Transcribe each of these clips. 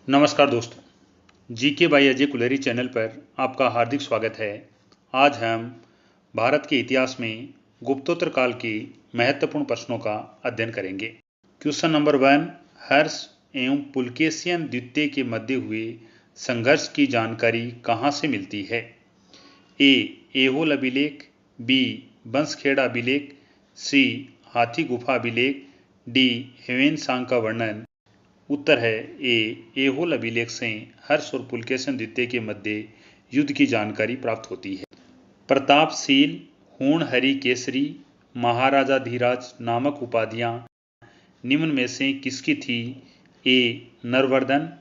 नमस्कार दोस्तों, GK by Ajay Kuleri channel पर आपका हार्दिक स्वागत है। आज हम भारत के इतिहास में गुप्तोत्तर काल के महत्वपूर्ण प्रश्नों का अध्ययन करेंगे। क्वेश्चन नंबर 1, हर्ष एवं पुलकेशियन द्वितीय के मध्य हुए संघर्ष की जानकारी कहाँ से मिलती है? ए. ऐहोल अभिलेख, बी. बंसखेड़ा अभिलेख, सी. हाथी गुफा अभिलेख, डी. ह्वेनसांग का वर्णन। उत्तर है ए. ऐहोल अभिलेख से हर्ष और पुलकेशिन द्वितीय के मध्य युद्ध की जानकारी प्राप्त होती है। प्रतापशील, हूण हरि केसरी, महाराजा धीराज नामक उपाधियां निम्न में से किसकी थी? ए. नरवर्धन,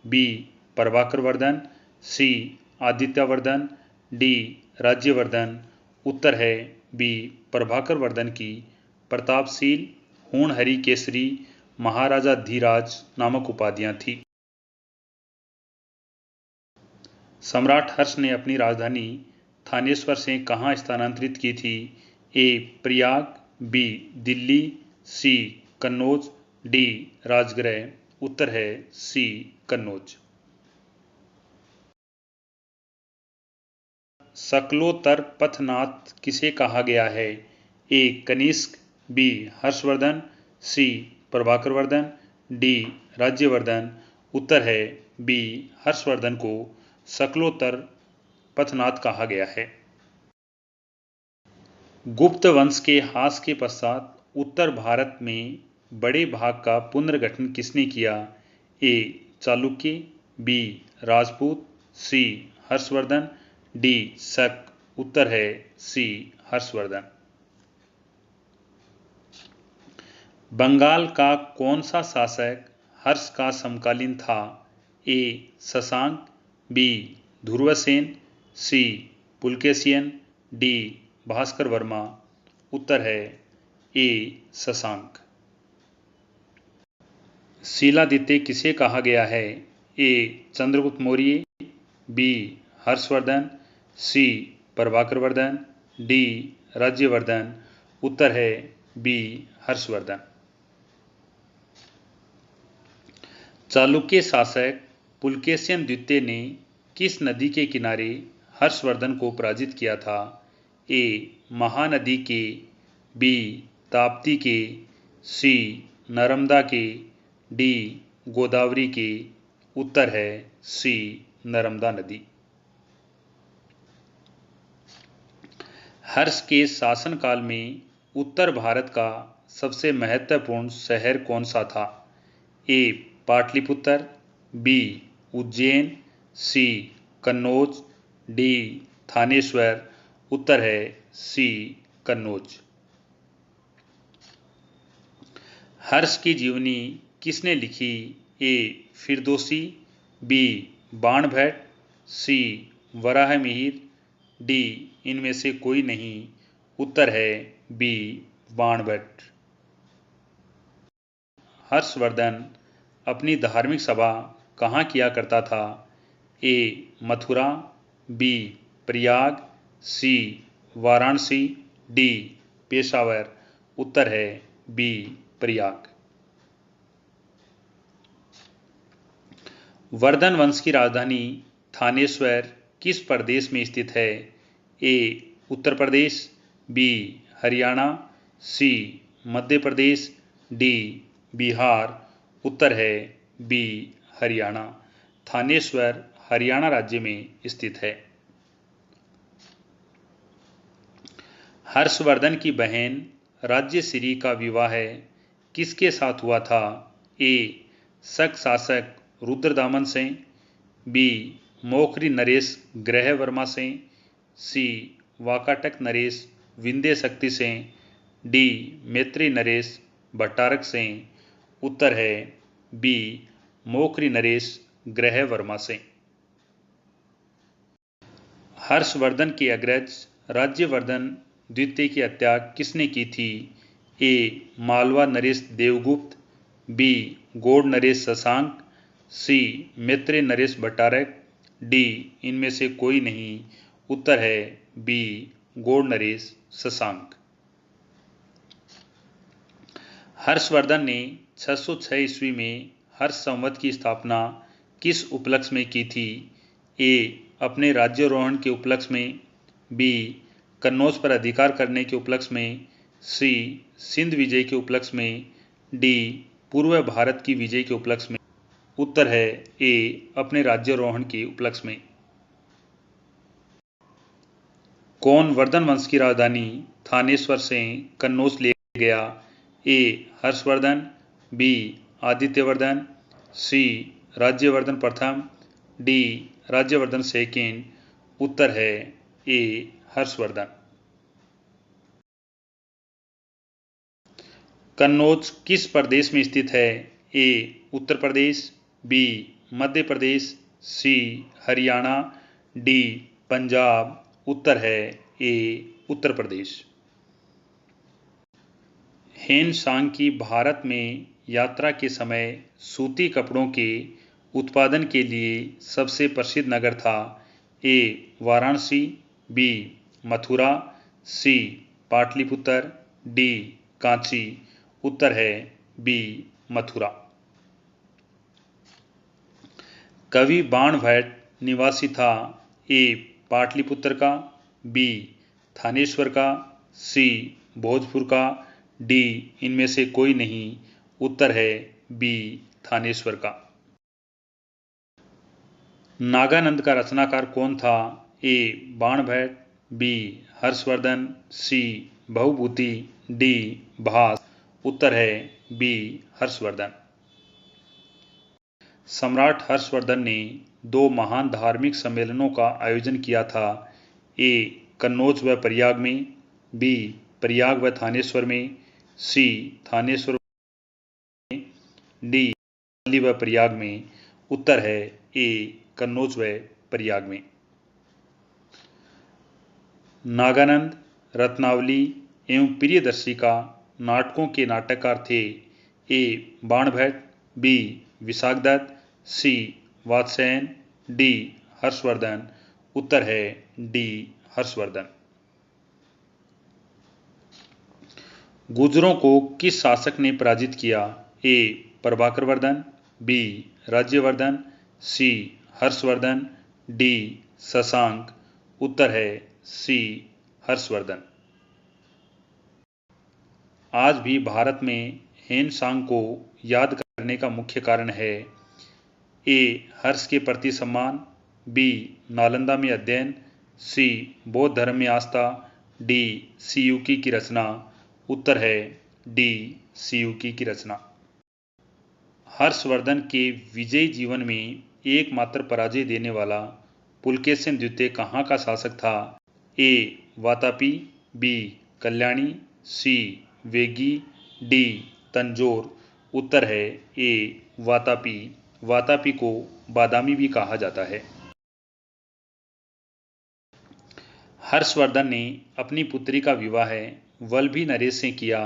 बी. प्रभाकरवर्धन, सी. आदित्यवर्धन, डी. राज्यवर्धन। उत्तर है बी. प्रभाकरवर्धन की प्रतापशील, हूण हरि केसरी, महाराजा धीराज नामक उपाधियां थी। सम्राट हर्ष ने अपनी राजधानी थानेश्वर से कहां स्थानांतरित की थी? ए. प्रयाग, बी. दिल्ली, सी. कन्नौज, डी. राजगृह। उत्तर है सी. कन्नौज। शकलोत्तर पथनाथ किसे कहा गया है? ए. कनिष्क, बी. हर्षवर्धन, सी. प्रभाकरवर्धन, डी. राज्यवर्धन। उत्तर है बी. हर्षवर्धन को शकलोत्तर पथनाथ कहा गया है। गुप्त वंश के ह्रास के पश्चात उत्तर भारत में बड़े भाग का पुनर्गठन किसने किया? ए. चालुक्य, बी. राजपूत, सी. हर्षवर्धन, डी. शक। उत्तर है सी. हर्षवर्धन। बंगाल का कौन सा शासक हर्ष का समकालीन था? ए. शशांक, बी. ध्रुवसेन, सी. पुलकेशियन, डी. भास्कर वर्मा। उत्तर है ए. शशांक। शीलादित्य किसे कहा गया है? ए. चंद्रगुप्त मौर्य, बी. हर्षवर्धन, सी. प्रभाकरवर्धन, डी. राज्यवर्धन। उत्तर है बी. हर्षवर्धन। चालुक्य शासक पुलकेशिन द्वितीय ने किस नदी के किनारे हर्षवर्धन को पराजित किया था? ए. महानदी के, बी. ताप्ती के, सी. नर्मदा के, डी. गोदावरी के। उत्तर है सी. नर्मदा नदी। हर्ष के शासनकाल में उत्तर भारत का सबसे महत्वपूर्ण शहर कौन सा था? ए. पाटलिपुत्र, बी. उज्जैन, सी. कन्नौज, डी. थानेश्वर। उत्तर है सी. कन्नौज। हर्ष की जीवनी किसने लिखी? ए. फिरदौसी, बी. बाणभट्ट, सी. वराहमिहिर, डी. इनमें से कोई नहीं। उत्तर है बी. बाणभट्ट। हर्षवर्धन अपनी धार्मिक सभा कहाँ किया करता था? ए. मथुरा, बी. प्रयाग, सी. वाराणसी, डी. पेशावर। उत्तर है बी. प्रयाग। वर्धन वंश की राजधानी थानेश्वर किस प्रदेश में स्थित है? ए. उत्तर प्रदेश, बी. हरियाणा, सी. मध्य प्रदेश, डी. बिहार। उत्तर है बी. हरियाणा। थानेश्वर हरियाणा राज्य में स्थित है। हर्षवर्धन की बहन राज्यश्री का विवाह किसके साथ हुआ था? ए. शक शासक रुद्रदामन से, बी. मोखरी नरेश ग्रहवर्मा से, सी. वाकाटक नरेश विंध्य शक्ति से, डी. मैत्री नरेश भट्टारक से। उत्तर है बी. मोखरी नरेश ग्रहवर्मा से। हर्षवर्धन के अग्रज राज्यवर्धन द्वितीय की हत्या किसने की थी? ए. मालवा नरेश देवगुप्त, बी. गौड़ नरेश शशांक, सी. मैत्रेय नरेश भट्टारक, डी. इनमें से कोई नहीं। उत्तर है बी. गौड़ नरेश शशांक। हर्षवर्धन ने 606 ईस्वी में हर्ष संवत की स्थापना किस उपलक्ष्य में की थी? ए. अपने राज्यारोहण के उपलक्ष्य में, बी. कन्नौज पर अधिकार करने के उपलक्ष्य में, सी. सिंध विजय के उपलक्ष्य में, डी. पूर्व भारत की विजय के उपलक्ष्य में। उत्तर है ए. अपने राज्यारोहण के उपलक्ष्य में। कौन वर्धन वंश की राजधानी थानेश्वर से कन्नौज ले गया? ए. हर्षवर्धन, बी. आदित्यवर्धन, सी. राज्यवर्धन प्रथम, डी. राज्यवर्धन सेकेंड। उत्तर है ए. हर्षवर्धन। कन्नौज किस प्रदेश में स्थित है? ए. उत्तर प्रदेश, बी. मध्य प्रदेश, सी. हरियाणा, डी. पंजाब। उत्तर है ए. उत्तर प्रदेश। हेन सांग की भारत में यात्रा के समय सूती कपड़ों के उत्पादन के लिए सबसे प्रसिद्ध नगर था? ए. वाराणसी, बी. मथुरा, सी. पाटलिपुत्र, डी. कांची। उत्तर है बी. मथुरा। कवि बाणभट्ट निवासी था? ए. पाटलिपुत्र का, बी. थानेश्वर का, सी. भोजपुर का, डी. इनमें से कोई नहीं। उत्तर है बी. थानेश्वर का। नागानंद का रचनाकार कौन था? ए. बाणभट्ट, बी. हर्षवर्धन, सी. भवभूति, डी. भास। उत्तर है बी. हर्षवर्धन। सम्राट हर्षवर्धन ने 2 महान धार्मिक सम्मेलनों का आयोजन किया था। ए. कन्नौज व प्रयाग में, बी. प्रयाग व थानेश्वर में, सी. थानेश्वर में, डी. दिल्ली व प्रयाग में। उत्तर है ए. कन्नौज व प्रयाग में। नागानंद रत्नावली एवं प्रियदर्शिका नाटकों के नाटककार थे? ए. बाणभट्ट, बी. विशाखदत्त, सी. वात्स्यायन, डी. हर्षवर्धन। उत्तर है डी. हर्षवर्धन। गुर्जरों को किस शासक ने पराजित किया? ए. प्रभाकर वर्धन, बी. राज्यवर्धन, सी. हर्षवर्धन, डी. शशांक। उत्तर है सी. हर्षवर्धन। आज भी भारत में हेन सांग को याद करने का मुख्य कारण है? ए. हर्ष के प्रति सम्मान, बी. नालंदा में अध्ययन, सी. बौद्ध धर्म में आस्था, डी. सियुकी की रचना। उत्तर है डी. सियुकी की रचना। हर्षवर्धन के विजयी जीवन में एकमात्र पराजय देने वाला पुलकेशिन द्वितीय कहाँ का शासक था? ए. वातापी, बी. कल्याणी, सी. वेगी, डी. तंजौर। उत्तर है ए. वातापी। वातापी को बादामी भी कहा जाता है। हर्षवर्धन ने अपनी पुत्री का विवाह वल्लभी नरेश से किया,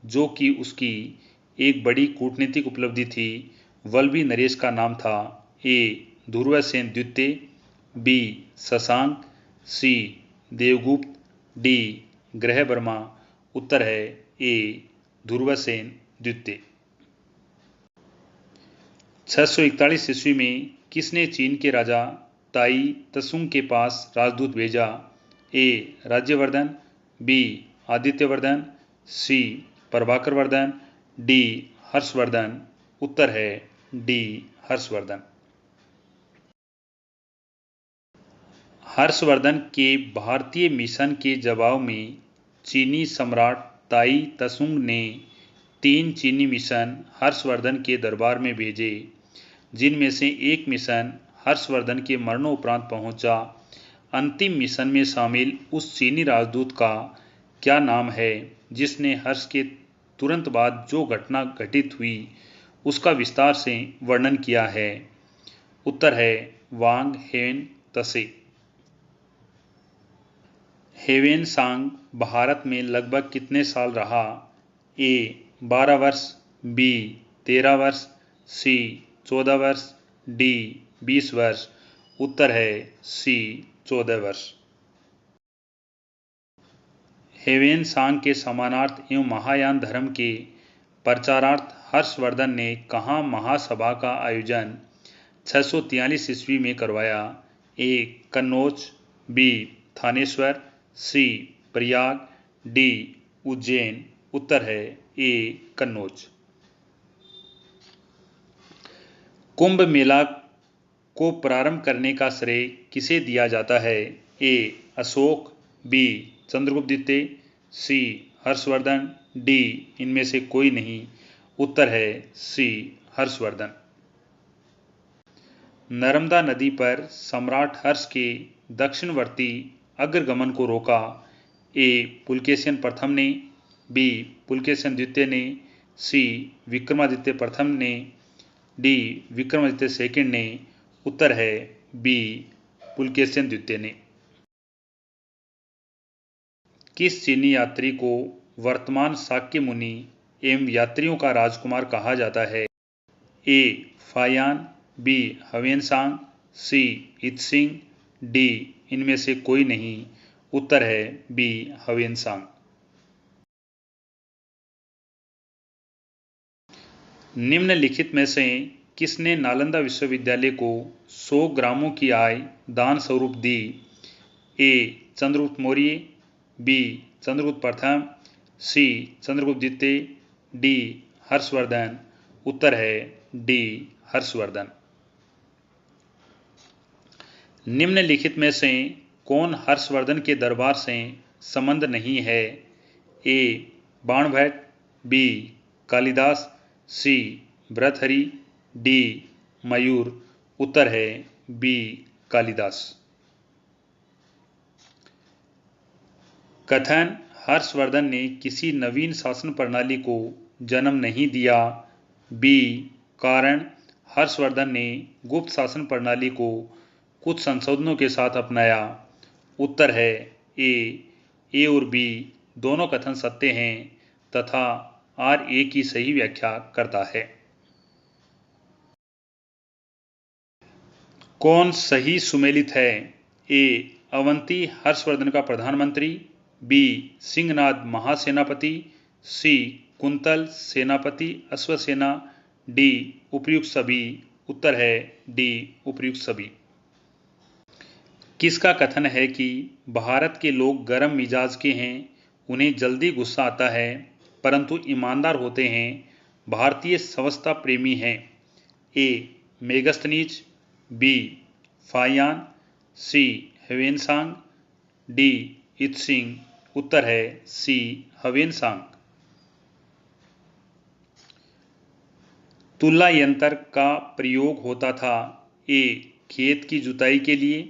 जो कि उसकी एक बड़ी कूटनीतिक उपलब्धि थी। वल्लभी नरेश का नाम था ए. ध्रुवसेन द्वितीय, बी. शशांक, सी. देवगुप्त, डी. ग्रहवर्मा। उत्तर है ए. ध्रुवसेन द्वितीय। 641 ईस्वी में किसने चीन के राजा ताई त्सुंग के पास राजदूत भेजा? ए. राज्यवर्धन, बी. आदित्यवर्धन, सी. प्रभाकर वर्धन, डी. हर्षवर्धन। उत्तर है डी. हर्षवर्धन। हर्षवर्धन के भारतीय मिशन के जवाब में चीनी सम्राट ताई त्सुंग ने 3 चीनी मिशन हर्षवर्धन के दरबार में भेजे, जिनमें से एक मिशन हर्षवर्धन के मरणोपरांत पहुंचा। अंतिम मिशन में शामिल उस चीनी राजदूत का क्या नाम है जिसने हर्ष के तुरंत बाद जो घटना घटित हुई उसका विस्तार से वर्णन किया है? उत्तर है वांग हेवेन तसे। हेवेन सांग भारत में लगभग कितने साल रहा? ए. 12 वर्ष, बी. 13 वर्ष, सी. 14 वर्ष, डी. 20 वर्ष। उत्तर है सी. 14 वर्ष। हेवेन सांग के समानार्थ एवं महायान धर्म के प्रचारार्थ हर्षवर्धन ने कहाँ महासभा का आयोजन 643 ईस्वी में करवाया? ए. कन्नौज, बी. थानेश्वर, सी. प्रयाग, डी. उज्जैन। उत्तर है ए. कन्नौज। कुंभ मेला को प्रारंभ करने का श्रेय किसे दिया जाता है? ए. अशोक, बी. चंद्रगुप्त द्वितीय, सी. हर्षवर्धन, डी. इनमें से कोई नहीं। उत्तर है सी. हर्षवर्धन। नर्मदा नदी पर सम्राट हर्ष के दक्षिणवर्ती अग्रगमन को रोका? ए. पुलकेशिन प्रथम ने, बी. पुलकेशिन द्वितीय ने, सी. विक्रमादित्य प्रथम ने, डी. विक्रमादित्य सेकंड ने। उत्तर है बी. पुलकेशिन द्वितीय ने। किस चीनी यात्री को वर्तमान शाक्य मुनि एवं यात्रियों का राजकुमार कहा जाता है? A. Fahien, B. Hiuen Tsang, C. Itsing, D. इनमें से कोई नहीं। उत्तर है बी. ह्वेनसांग। निम्नलिखित में से किसने नालंदा विश्वविद्यालय को 100 ग्रामों की आय दान स्वरूप दी? ए. चंद्रगुप्त मौर्य, बी. चंद्रगुप्त प्रथम, सी. चंद्रगुप्त द्वितीय, डी. हर्षवर्धन। उत्तर है डी. हर्षवर्धन। निम्नलिखित में से कौन हर्षवर्धन के दरबार से संबंध नहीं है? ए. बाणभट्ट, बी. कालिदास, सी. भर्तृहरि, डी. मयूर। उत्तर है बी. कालिदास। कथन: हर्षवर्धन ने किसी नवीन शासन प्रणाली को जन्म नहीं दिया। बी. कारण: हर्षवर्धन ने गुप्त शासन प्रणाली को कुछ संशोधनों के साथ अपनाया। उत्तर है ए और बी दोनों कथन सत्य हैं तथा आर ए की सही व्याख्या करता है। कौन सही सुमेलित है? ए. अवंती हर्षवर्धन का प्रधानमंत्री, बी. सिंहनाद महासेनापति, सी. कुंतल सेनापति अश्वसेना, डी. उपर्युक्त सभी। उत्तर है डी. उपर्युक्त सभी। किसका कथन है कि भारत के लोग गर्म मिजाज के हैं, उन्हें जल्दी गुस्सा आता है, परंतु ईमानदार होते हैं, भारतीय स्वच्छता प्रेमी हैं? A. Megasthenes, B. Fahien, C. Hiuen Tsang, D. Itsing. उत्तर है सी. ह्वेनसांग। तुला यंत्र का प्रयोग होता था? ए. खेत की जुताई के लिए,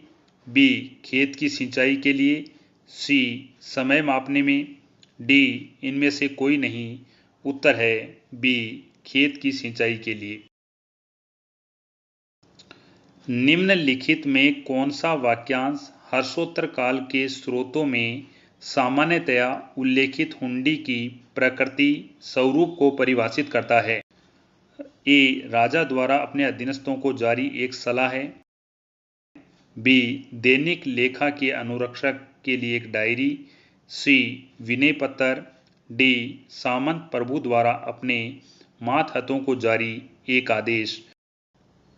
बी. खेत की सिंचाई के लिए, सी. समय मापने में, डी. इनमें से कोई नहीं। उत्तर है बी. खेत की सिंचाई के लिए। निम्नलिखित में कौन सा वाक्यांश हर्षोत्तर काल के स्रोतों में सामान्यतया उल्लेखित हुंडी की प्रकृति स्वरूप को परिभाषित करता है? ए. राजा द्वारा अपने अधीनस्थों को जारी एक सलाह है, बी. दैनिक लेखा के अनुरक्षक के लिए एक डायरी, सी. विनय पत्र, डी. सामंत प्रभु द्वारा अपने मातहतों को जारी एक आदेश।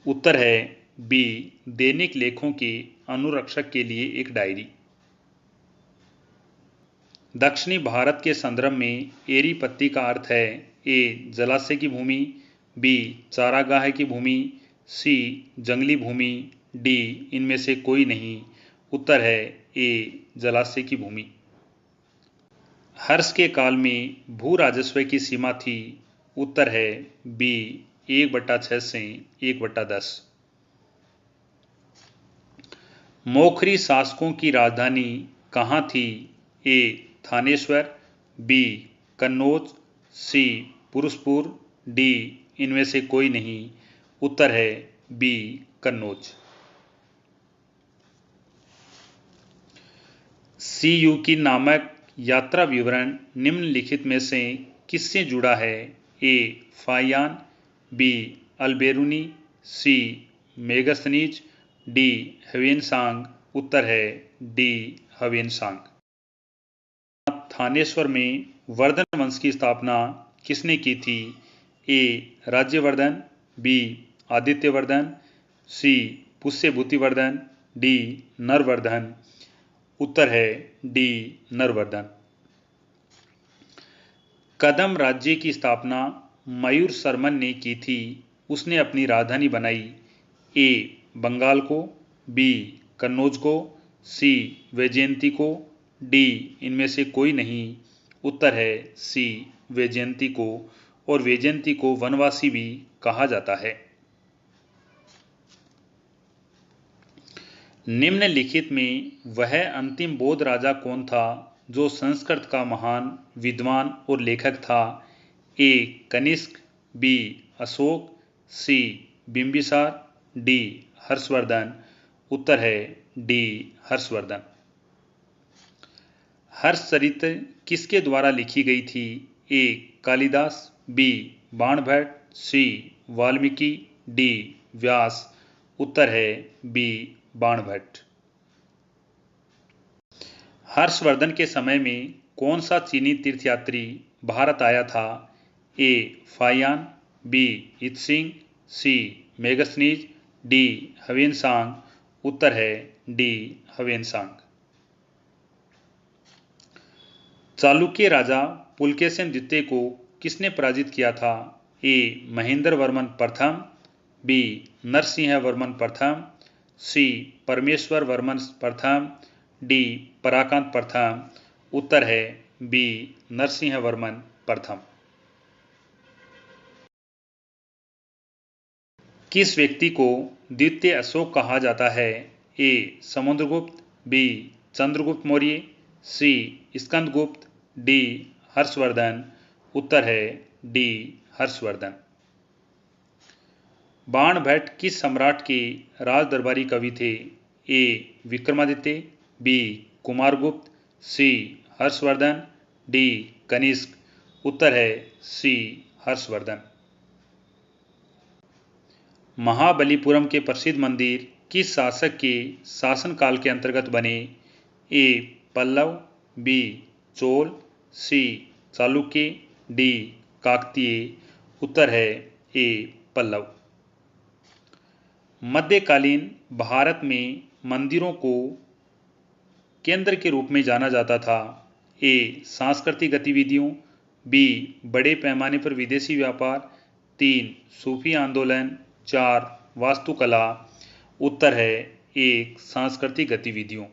उत्तर है बी. दैनिक लेखों के अनुरक्षक के लिए एक डायरी। दक्षिणी भारत के संदर्भ में एरी पत्ती का अर्थ है? ए. जलाशय की भूमि, बी. चारागाह की भूमि, सी. जंगली भूमि, डी. इनमें से कोई नहीं। उत्तर है ए. जलाशय की भूमि। हर्ष के काल में भू राजस्व की सीमा थी? उत्तर है बी. 1/6 से 1/10। मौखरी शासकों की राजधानी कहाँ थी? ए. थानेश्वर, बी. कन्नौज, सी. पुरुषपुर, डी. इनमें से कोई नहीं। उत्तर है बी. कन्नौज। सीयूकी नामक यात्रा विवरण निम्नलिखित में से किससे जुड़ा है? A. Fahien, B. Alberuni, C. Megasthenes, D. Hiuen Tsang. उत्तर है डी. ह्वेनसांग। थानेश्वर में वर्धन वंश की स्थापना किसने की थी? ए. राज्यवर्धन, बी. आदित्यवर्धन, सी पुष्य भूतिवर्धन, डी नरवर्धन। उत्तर है डी नरवर्धन। कदम राज्य की स्थापना मयूर शर्मन ने की थी। उसने अपनी राजधानी बनाई ए बंगाल को, बी कन्नौज को, सी वैजयंती को, डी इनमें से कोई नहीं। उत्तर है सी वैजयंती को, और वैजयंती को वनवासी भी कहा जाता है। निम्नलिखित में वह अंतिम बौद्ध राजा कौन था जो संस्कृत का महान विद्वान और लेखक था? ए कनिष्क, बी अशोक, सी बिंबिसार, डी हर्षवर्धन। उत्तर है डी हर्षवर्धन। हर्षचरित्र किसके द्वारा लिखी गई थी? ए कालिदास, बी बाणभट्ट, सी वाल्मीकि, डी व्यास। उत्तर है बी बाणभट्ट। हर्षवर्धन के समय में कौन सा चीनी तीर्थयात्री भारत आया था? ए फाहियान, बी इत्सिंग, सी मेगस्थनीज, डी ह्वेनसांग। उत्तर है डी ह्वेनसांग। चालुक्य राजा पुलकेशिन द्वितीय को किसने पराजित किया था? ए महेंद्र वर्मन प्रथम, बी नरसिंह वर्मन प्रथम, सी परमेश्वर वर्मन प्रथम, डी पराकांत प्रथम। उत्तर है बी नरसिंह वर्मन प्रथम। किस व्यक्ति को द्वितीय अशोक कहा जाता है? ए समुद्रगुप्त, बी चंद्रगुप्त मौर्य, सी स्कंदगुप्त, डी हर्षवर्धन। उत्तर है डी हर्षवर्धन। बाणभट्ट किस सम्राट के राज दरबारी कवि थे? ए विक्रमादित्य, बी कुमारगुप्त, सी हर्षवर्धन, डी कनिष्क। उत्तर है सी हर्षवर्धन। महाबलीपुरम के प्रसिद्ध मंदिर किस शासक के शासनकाल के अंतर्गत बने? ए पल्लव, बी चोल, सी चालुक्य, डी काकतीय। उत्तर है ए पल्लव। मध्यकालीन भारत में मंदिरों को केंद्र के रूप में जाना जाता था। ए सांस्कृतिक गतिविधियों, बी बड़े पैमाने पर विदेशी व्यापार, 3 सूफी आंदोलन, 4 वास्तुकला। उत्तर है एक सांस्कृतिक गतिविधियों।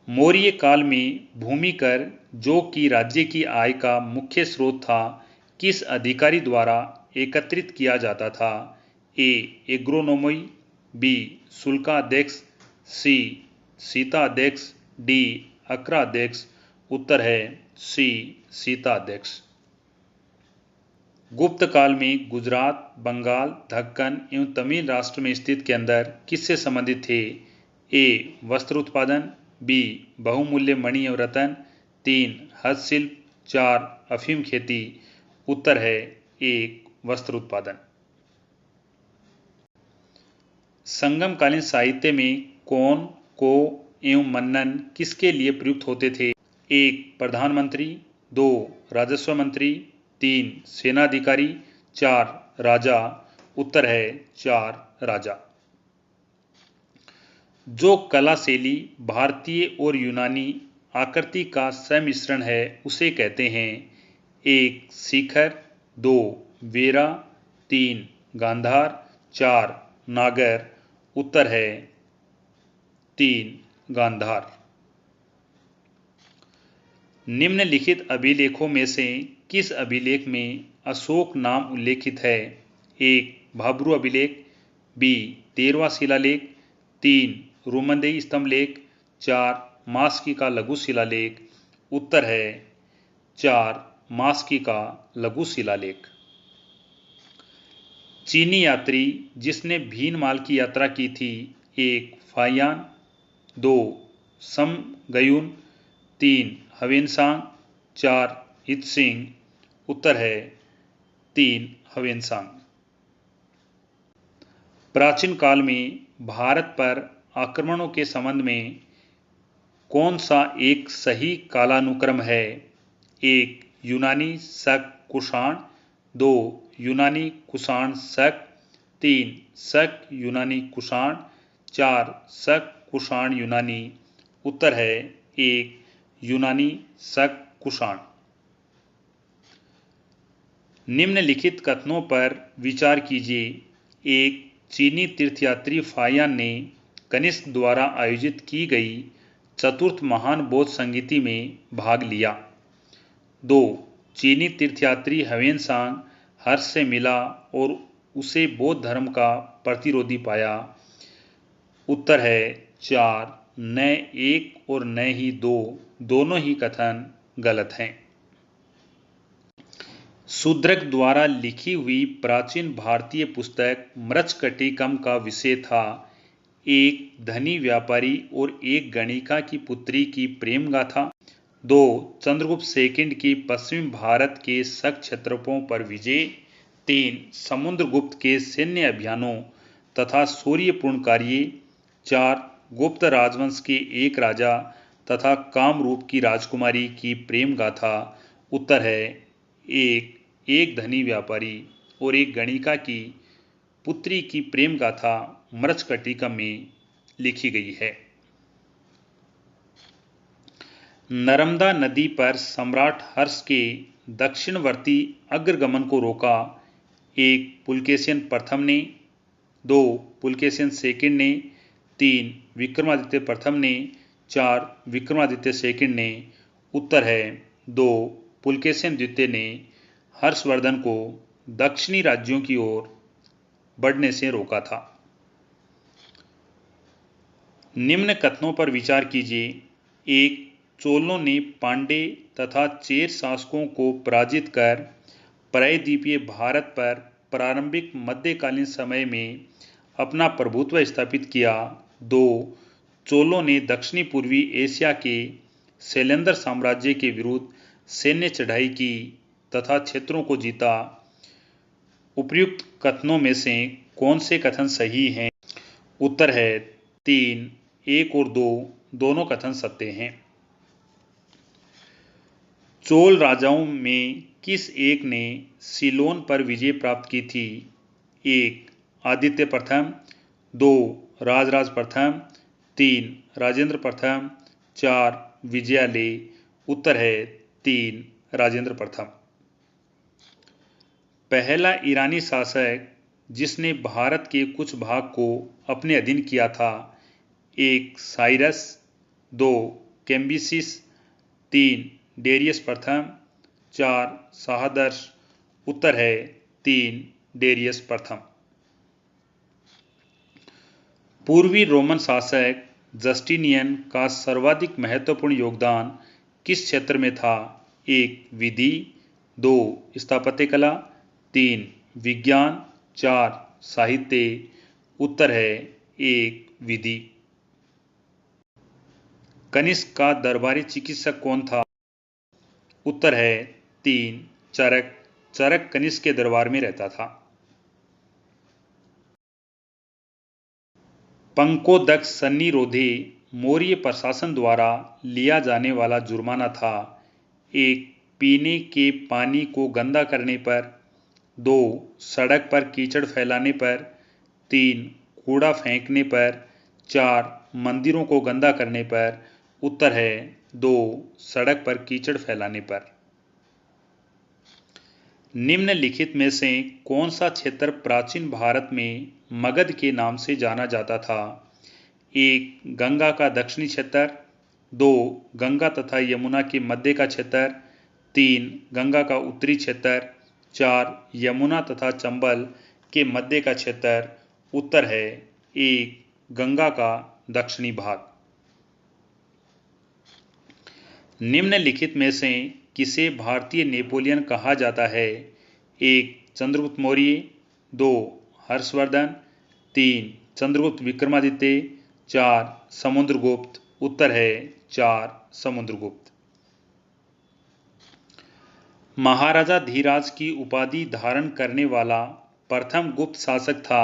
मौर्य काल में भूमि कर जो कि राज्य की आय का मुख्य स्रोत था, किस अधिकारी द्वारा एकत्रित किया जाता था? ए एग्रोनोमी, बी शुल्काध्यक्ष, सी सीताध्यक्ष, डी अक्राध्यक्ष। उत्तर है सी सीताध्यक्ष। गुप्त काल में गुजरात, बंगाल, दक्कन एवं तमिल राष्ट्र में स्थित के अंदर किससे संबंधित थे? ए वस्त्र उत्पादन, बी बहुमूल्य मणि एवं रत्न, 3 हस्तशिल्प, 4 अफीम खेती। उत्तर है एक वस्त्र उत्पादन। संगमकालीन साहित्य में कौन, को एवं मन्नन किसके लिए प्रयुक्त होते थे? एक प्रधानमंत्री, 2 राजस्व मंत्री, 3 सेनाधिकारी, 4 राजा। उत्तर है 4 राजा। जो कला शैली भारतीय और यूनानी आकृति का सम्मिश्रण है उसे कहते हैं? एक शिखर, 2 वेरा, 3 गांधार, 4 नागर। उत्तर है 3 गांधार। निम्नलिखित अभिलेखों में से किस अभिलेख में अशोक नाम उल्लेखित है? एक भाब्रू अभिलेख, बी 13वां शिलालेख, 3 रूमंदेही स्तंभ लेख, 4 मास्की का लघु शिलालेख। उत्तर है 4 मास्की का लघु शिलालेख। चीनी यात्री जिसने भीनमाल की यात्रा की थी? एक फाहियान, 2 समगयुन, 3 ह्वेनसांग, 4 इत्सिंग। उत्तर है 3 ह्वेनसांग। प्राचीन काल में भारत पर आक्रमणों के संबंध में कौन सा एक सही कालानुक्रम है? एक यूनानी शक कुषाण, 2 यूनानी कुषाण शक, 3 शक यूनानी कुषाण, 4 शक कुषाण यूनानी। उत्तर है 1 यूनानी शक कुषाण। निम्नलिखित कथनों पर विचार कीजिए। 1 चीनी तीर्थयात्री फाहियान ने कनिष्क द्वारा आयोजित की गई चतुर्थ महान बौद्ध संगीति में भाग लिया। 2 चीनी तीर्थयात्री ह्वेनसांग हर्ष से मिला और उसे बौद्ध धर्म का प्रतिरोधी पाया। उत्तर है 4 न 1 और न ही 2, दोनों ही कथन गलत हैं। शूद्रक द्वारा लिखी हुई प्राचीन भारतीय पुस्तक मृच्छकटिकम का विषय था एक धनी व्यापारी और एक गणिका की पुत्री की प्रेम गाथा। 2 चंद्रगुप्त सेकंड की पश्चिमी भारत के शक क्षेत्रों पर विजय। 3 समुद्रगुप्त के सैन्य अभियानों तथा शौर्यपूर्ण कार्य। 4 गुप्त राजवंश के एक राजा तथा कामरूप की राजकुमारी की प्रेम गाथा। उत्तर है एक धनी व्यापारी और एक गणिका की पुत्री की प्रेम गाथा मृच्छकटिकम में लिखी गई है। नर्मदा नदी पर सम्राट हर्ष के दक्षिणवर्ती अग्रगमन को रोका। 1 पुलकेशिन प्रथम ने, 2 पुलकेशिन सेकंड ने, 3 विक्रमादित्य प्रथम ने, 4 विक्रमादित्य सेकंड ने। उत्तर है 2 पुलकेशिन द्वितीय ने हर्षवर्धन को दक्षिणी राज्यों की ओर बढ़ने से रोका था। निम्न कथनों पर विचार कीजिए। 1 चोलों ने पांडे तथा चेर शासकों को पराजित कर प्रायद्वीपीय भारत पर प्रारंभिक मध्यकालीन समय में अपना प्रभुत्व स्थापित किया। 2 चोलों ने दक्षिणी पूर्वी एशिया के शैलेंद्र साम्राज्य के विरुद्ध सैन्य चढ़ाई की तथा क्षेत्रों को जीता। उपर्युक्त कथनों में से कौन से कथन सही हैं? उत्तर है 3 1 और 2, दोनों कथन सत्य हैं। चोल राजाओं में किस एक ने सीलोन पर विजय प्राप्त की थी? 1 आदित्य प्रथम, 2 राजराज प्रथम, 3 राजेंद्र प्रथम, 4 विजयालय। उत्तर है 3 राजेंद्र प्रथम। पहला ईरानी शासक जिसने भारत के कुछ भाग को अपने अधीन किया था। 1 साइरस, 2 कैम्बिसिस, 3 डेरियस प्रथम, 4 शाहदर्श। उत्तर है 3 डेरियस प्रथम। पूर्वी रोमन शासक जस्टिनियन का सर्वाधिक महत्वपूर्ण योगदान किस क्षेत्र में था? 1 विधि, 2 स्थापत्य कला, 3 विज्ञान, 4 साहित्य। उत्तर है 1 विधि। कनिष्क का दरबारी चिकित्सक कौन था? उत्तर है 3 चरक। चरक कनिष्क के दरबार में रहता था। पंकोदक सन्निरोधे मौर्य प्रशासन द्वारा लिया जाने वाला जुर्माना था। 1 पीने के पानी को गंदा करने पर, 2 सड़क पर कीचड़ फैलाने पर, 3 कूड़ा फेंकने पर, 4 मंदिरों को गंदा करने पर। उत्तर है 2 सड़क पर कीचड़ फैलाने पर। निम्नलिखित में से कौन सा क्षेत्र प्राचीन भारत में मगध के नाम से जाना जाता था? 1 गंगा का दक्षिणी क्षेत्र, 2 गंगा तथा यमुना के मध्य का क्षेत्र, 3 गंगा का उत्तरी क्षेत्र, 4 यमुना तथा चंबल के मध्य का क्षेत्र। उत्तर है 1 गंगा का दक्षिणी भाग। निम्नलिखित में से किसे भारतीय नेपोलियन कहा जाता है? 1 चंद्रगुप्त मौर्य, 2 हर्षवर्धन, 3 चंद्रगुप्त विक्रमादित्य, 4 समुद्रगुप्त। उत्तर है 4 समुद्रगुप्त। महाराजा धीराज की उपाधि धारण करने वाला प्रथम गुप्त शासक था।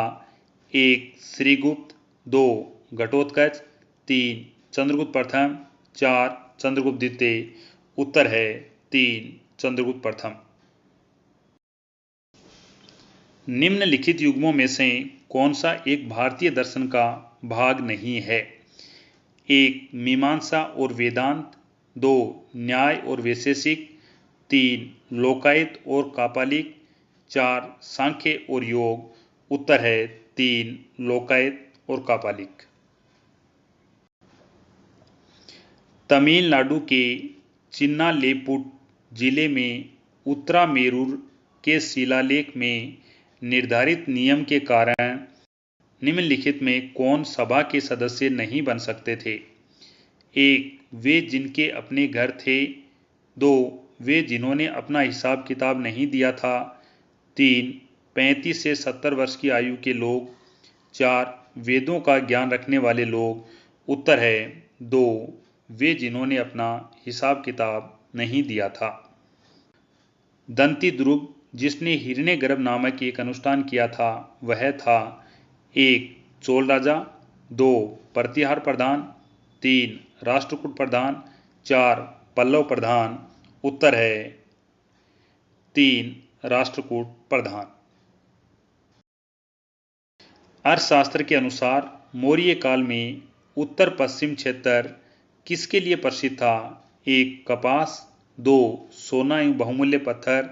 1 श्रीगुप्त, 2 घटोत्कच, 3 चंद्रगुप्त प्रथम, 4 चंद्रगुप्त द्वितीय। उत्तर है 3 चंद्रगुप्त प्रथम। निम्नलिखित युग्मों में से कौन सा एक भारतीय दर्शन का भाग नहीं है? 1. मीमांसा और वेदांत, 2. न्याय और वैशेषिक, 3. लोकायत और कापालिक, 4. सांख्य और योग। उत्तर है 3. लोकायत और कापालिक। तमिलनाडु के चिन्नालेपुट जिले में उत्तरामेरूर के शिलालेख में निर्धारित नियम के कारण निम्नलिखित में कौन सभा के सदस्य नहीं बन सकते थे? 1. वे जिनके अपने घर थे, 2. वे जिन्होंने अपना हिसाब किताब नहीं दिया था, 3. 35 से 70 वर्ष की आयु के लोग, 4. वेदों का ज्ञान रखने वाले लोग। उत्तर है 2. वे जिन्होंने अपना हिसाब किताब नहीं दिया था। दंती ध्रुव जिसने हिरण्यगर्भ नामक एक अनुष्ठान किया था वह था 1. चोल राजा, 2. प्रतिहार प्रधान, 3. राष्ट्रकूट प्रधान, 4. पल्लव प्रधान। उत्तर है 3. राष्ट्रकूट प्रधान। अर्थशास्त्र के अनुसार मौर्य काल में उत्तर पश्चिम क्षेत्र किसके लिए प्रसिद्ध था? 1. कपास, 2. सोना एवं बहुमूल्य पत्थर,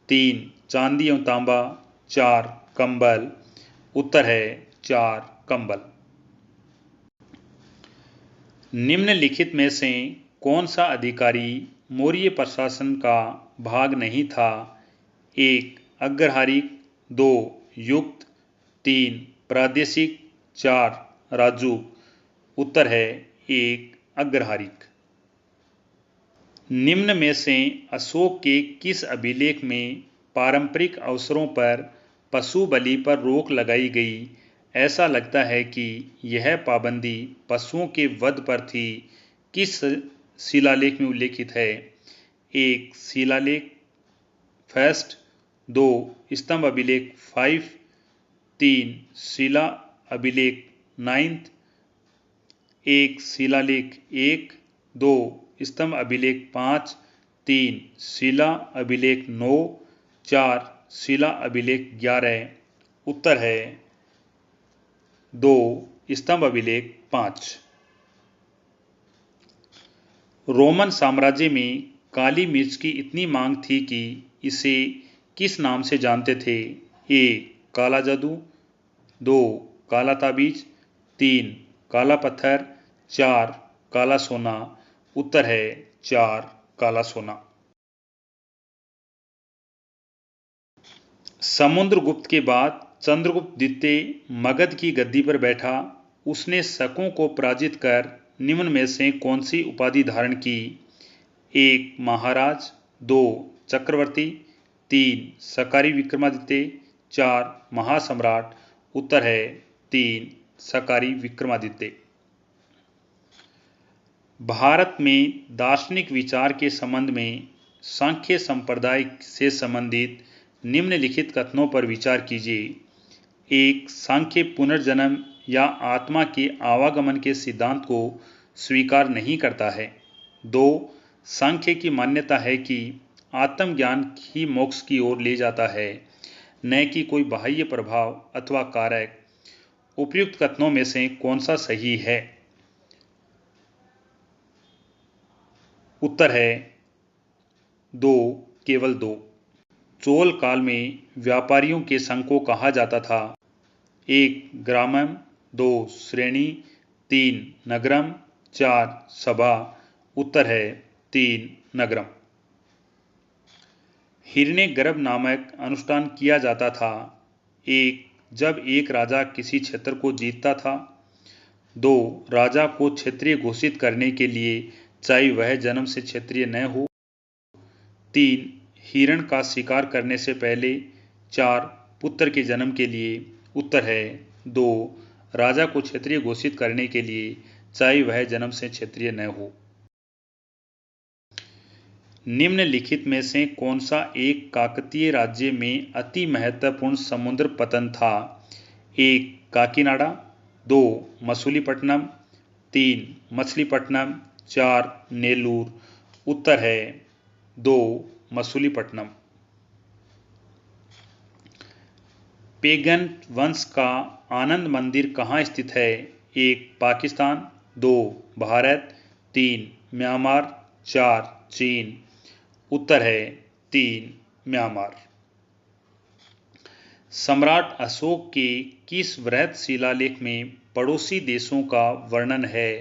3. चांदी एवं तांबा, 4. कंबल। उत्तर है 4. कंबल। निम्नलिखित में से कौन सा अधिकारी मौर्य प्रशासन का भाग नहीं था? 1. अग्रहारिक, 2. युक्त, 3. प्रादेशिक, 4. राजूक। उत्तर है 1. अग्रहारिक। निम्न में से अशोक के किस अभिलेख में पारंपरिक अवसरों पर पशु बलि पर रोक लगाई गई? ऐसा लगता है कि यह पाबंदी पशुओं के वध पर थी। किस शिलालेख में उल्लेखित है? 1. शिलालेख फर्स्ट, 2. स्तंभ अभिलेख 5, 3. शिला अभिलेख 9, 1. शिलालेख 1, 2. स्तंभ अभिलेख 5, 3. शिला अभिलेख 9, 4. शिला अभिलेख 11। उत्तर है 2. स्तंभ अभिलेख 5। रोमन साम्राज्य में काली मिर्च की इतनी मांग थी कि इसे किस नाम से जानते थे? ए. काला जादू, 2. काला ताबीज, 3. काला पत्थर, 4. काला सोना। उत्तर है 4. काला सोना। समुद्रगुप्त के बाद चंद्रगुप्त द्वितीय मगध की गद्दी पर बैठा। उसने शकों को पराजित कर निम्न में से कौन सी उपाधि धारण की? 1. महाराज, 2. चक्रवर्ती, 3. शकारी विक्रमादित्य, 4. महासम्राट। उत्तर है 3. शकारी विक्रमादित्य। भारत में दार्शनिक विचार के संबंध में सांख्य संप्रदाय से संबंधित निम्नलिखित कथनों पर विचार कीजिए। 1. सांख्य पुनर्जन्म या आत्मा के आवागमन के सिद्धांत को स्वीकार नहीं करता है। 2. सांख्य की मान्यता है कि आत्मज्ञान ही मोक्ष की ओर ले जाता है, न कि कोई बाह्य प्रभाव अथवा कारक। उपयुक्त कथनों में से कौन सा सही है? उत्तर है 2. केवल 2। चोल काल में व्यापारियों के संघ को कहा जाता था? 1. ग्रामम, 2. श्रेणी, 3. नगरम, 4. सभा। उत्तर है 3. नगरम। हिरण्यगर्भ नामक अनुष्ठान किया जाता था? 1. जब एक राजा किसी क्षेत्र को जीतता था, 2. राजा को क्षत्रिय घोषित करने के लिए चाहे वह जन्म से क्षत्रिय न हो, 3. हिरण का शिकार करने से पहले, 4. पुत्र के जन्म के लिए। उत्तर है 2. राजा को क्षत्रिय घोषित करने के लिए चाहे वह जन्म से क्षत्रिय न हो। निम्नलिखित में से कौन सा एक काकतीय राज्य में अति महत्वपूर्ण समुद्र पतन था? 1. काकीनाडा, 2. मछलीपट्टनम, 3. मछलीपट्टनम, 4. नेल्लूर। उत्तर है 2. मछलीपट्टनम। पेगन वंश का आनंद मंदिर कहाँ स्थित है? 1. पाकिस्तान, 2. भारत, 3. म्यांमार, 4. चीन। उत्तर है 3. म्यांमार। सम्राट अशोक के किस वृहत शिलालेख में पड़ोसी देशों का वर्णन है?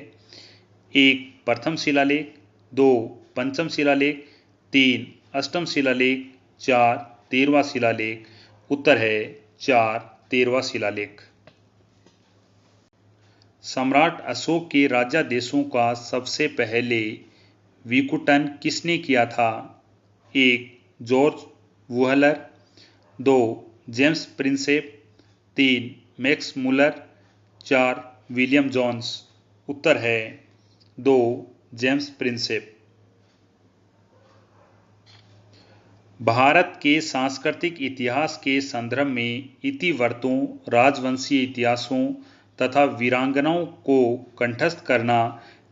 1. प्रथम शिलालेख, 2. पंचम शिलालेख, 3. अष्टम शिलालेख, 4. 13वां शिलालेख। उत्तर है 4. 13वां शिलालेख। सम्राट अशोक के राज्यादेशों का सबसे पहले विकुटन किसने किया था? 1. George Buhler, 2. James Prinsep, 3. Max Muller, 4. William Jones. उत्तर है 2. James Prinsep. भारत के सांस्कृतिक इतिहास के संदर्भ में इतिवृत्तों, राजवंशीय इतिहासों तथा वीरांगनाओं को कंठस्थ करना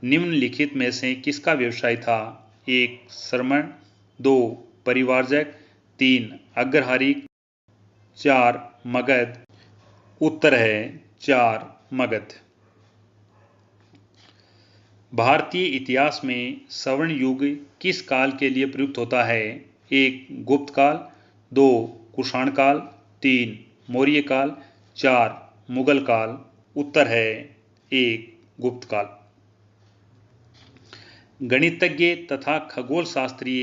निम्नलिखित में से किसका व्यवसाय था? 1. श्रमण, 2. परिवारजक, 3. अग्रहारिक, 4. मगध। उत्तर है 4. मगध। भारतीय इतिहास में स्वर्ण युग किस काल के लिए प्रयुक्त होता है? 1. गुप्त काल, 2. कुषाण काल, 3. मौर्य काल, 4. मुगल काल। उत्तर है 1. गुप्त काल। गणितज्ञ तथा खगोल शास्त्री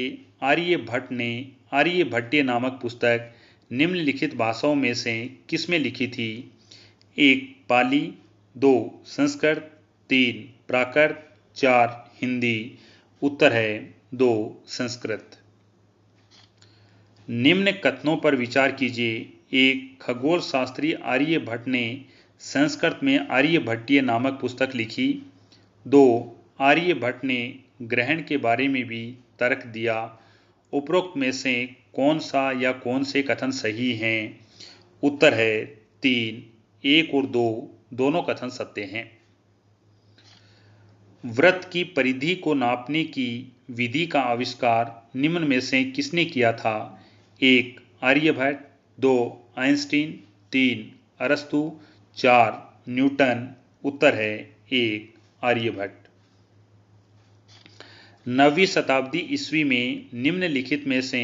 आर्यभट्ट ने आर्यभट्टीय नामक पुस्तक निम्नलिखित भाषाओं में से किसमें लिखी थी? 1. पाली, 2. संस्कृत, 3. प्राकृत, 4. हिंदी। उत्तर है 2. संस्कृत। निम्न कथनों पर विचार कीजिए। 1. खगोल शास्त्री आर्यभट्ट ने संस्कृत में आर्यभट्टीय नामक पुस्तक लिखी। 2. आर्यभट्ट ने ग्रहण के बारे में भी तर्क दिया। उपरोक्त में से कौन सा या कौन से कथन सही हैं? उत्तर है 3. 1 और 2 दोनों कथन सत्य हैं। वृत्त की परिधि को नापने की विधि का आविष्कार निम्न में से किसने किया था? 1. आर्यभट्ट, 2. आइंस्टीन, 3. अरस्तु, 4. न्यूटन। उत्तर है 1. आर्यभट्ट। 9वीं शताब्दी ईस्वी में निम्नलिखित में से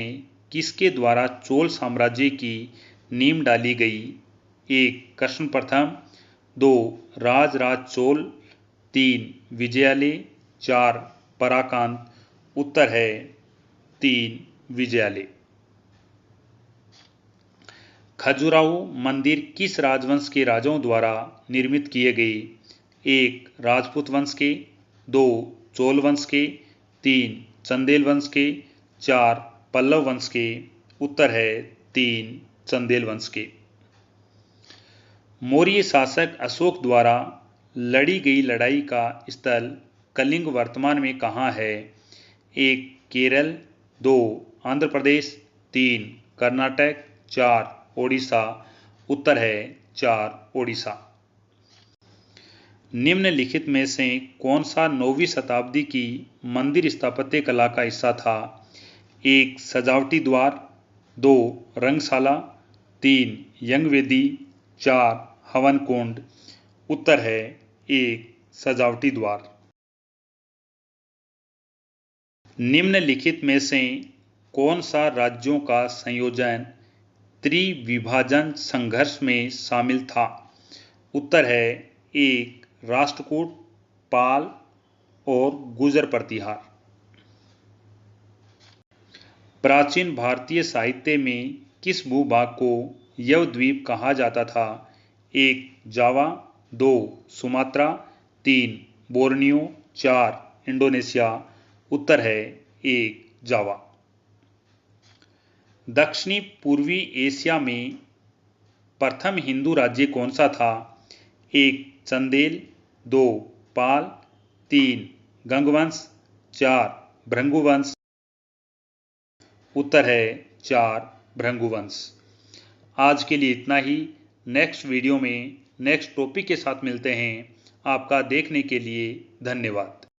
किसके द्वारा चोल साम्राज्य की नींव डाली गई? 1. कृष्ण प्रथम, 2. राजराज चोल, 3. विजयालय, 4. पराकांत। उत्तर है 3. विजयालय। खजुराहो मंदिर किस राजवंश के राजाओं द्वारा निर्मित किए गए? 1. राजपूत वंश के, 2. चोल वंश के, 3. चंदेल वंश के, 4. पल्लव वंश के। उत्तर है 3. चंदेल वंश के। मौर्य शासक अशोक द्वारा लड़ी गई लड़ाई का स्थल कलिंग वर्तमान में कहाँ है? 1. केरल, 2. आंध्र प्रदेश, 3. कर्नाटक, 4. ओडिशा। उत्तर है 4. ओडिशा। निम्नलिखित में से कौन सा 9वीं शताब्दी की मंदिर स्थापत्य कला का हिस्सा था? 1. सजावटी द्वार, 2. रंगशाला, 3. यज्ञ वेदी, 4. हवन कुंड। उत्तर है 1. सजावटी द्वार। निम्नलिखित में से कौन सा राज्यों का संयोजन त्रिविभाजन संघर्ष में शामिल था? उत्तर है 1. राष्ट्रकूट, पाल और गुर्जर प्रतिहार। प्राचीन भारतीय साहित्य में किस भूभाग को यवद्वीप कहा जाता था? 1. जावा, 2. सुमात्रा, 3. बोर्नियो, 4. इंडोनेशिया। उत्तर है 1. जावा। दक्षिणी पूर्वी एशिया में प्रथम हिंदू राज्य कौन सा था? 1. चंदेल, 2. पाल, 3. गंगवंश, 4. भृगुवंश। उत्तर है 4. भृगुवंश। आज के लिए इतना ही। नेक्स्ट वीडियो में नेक्स्ट टॉपिक के साथ मिलते हैं। आपका देखने के लिए धन्यवाद।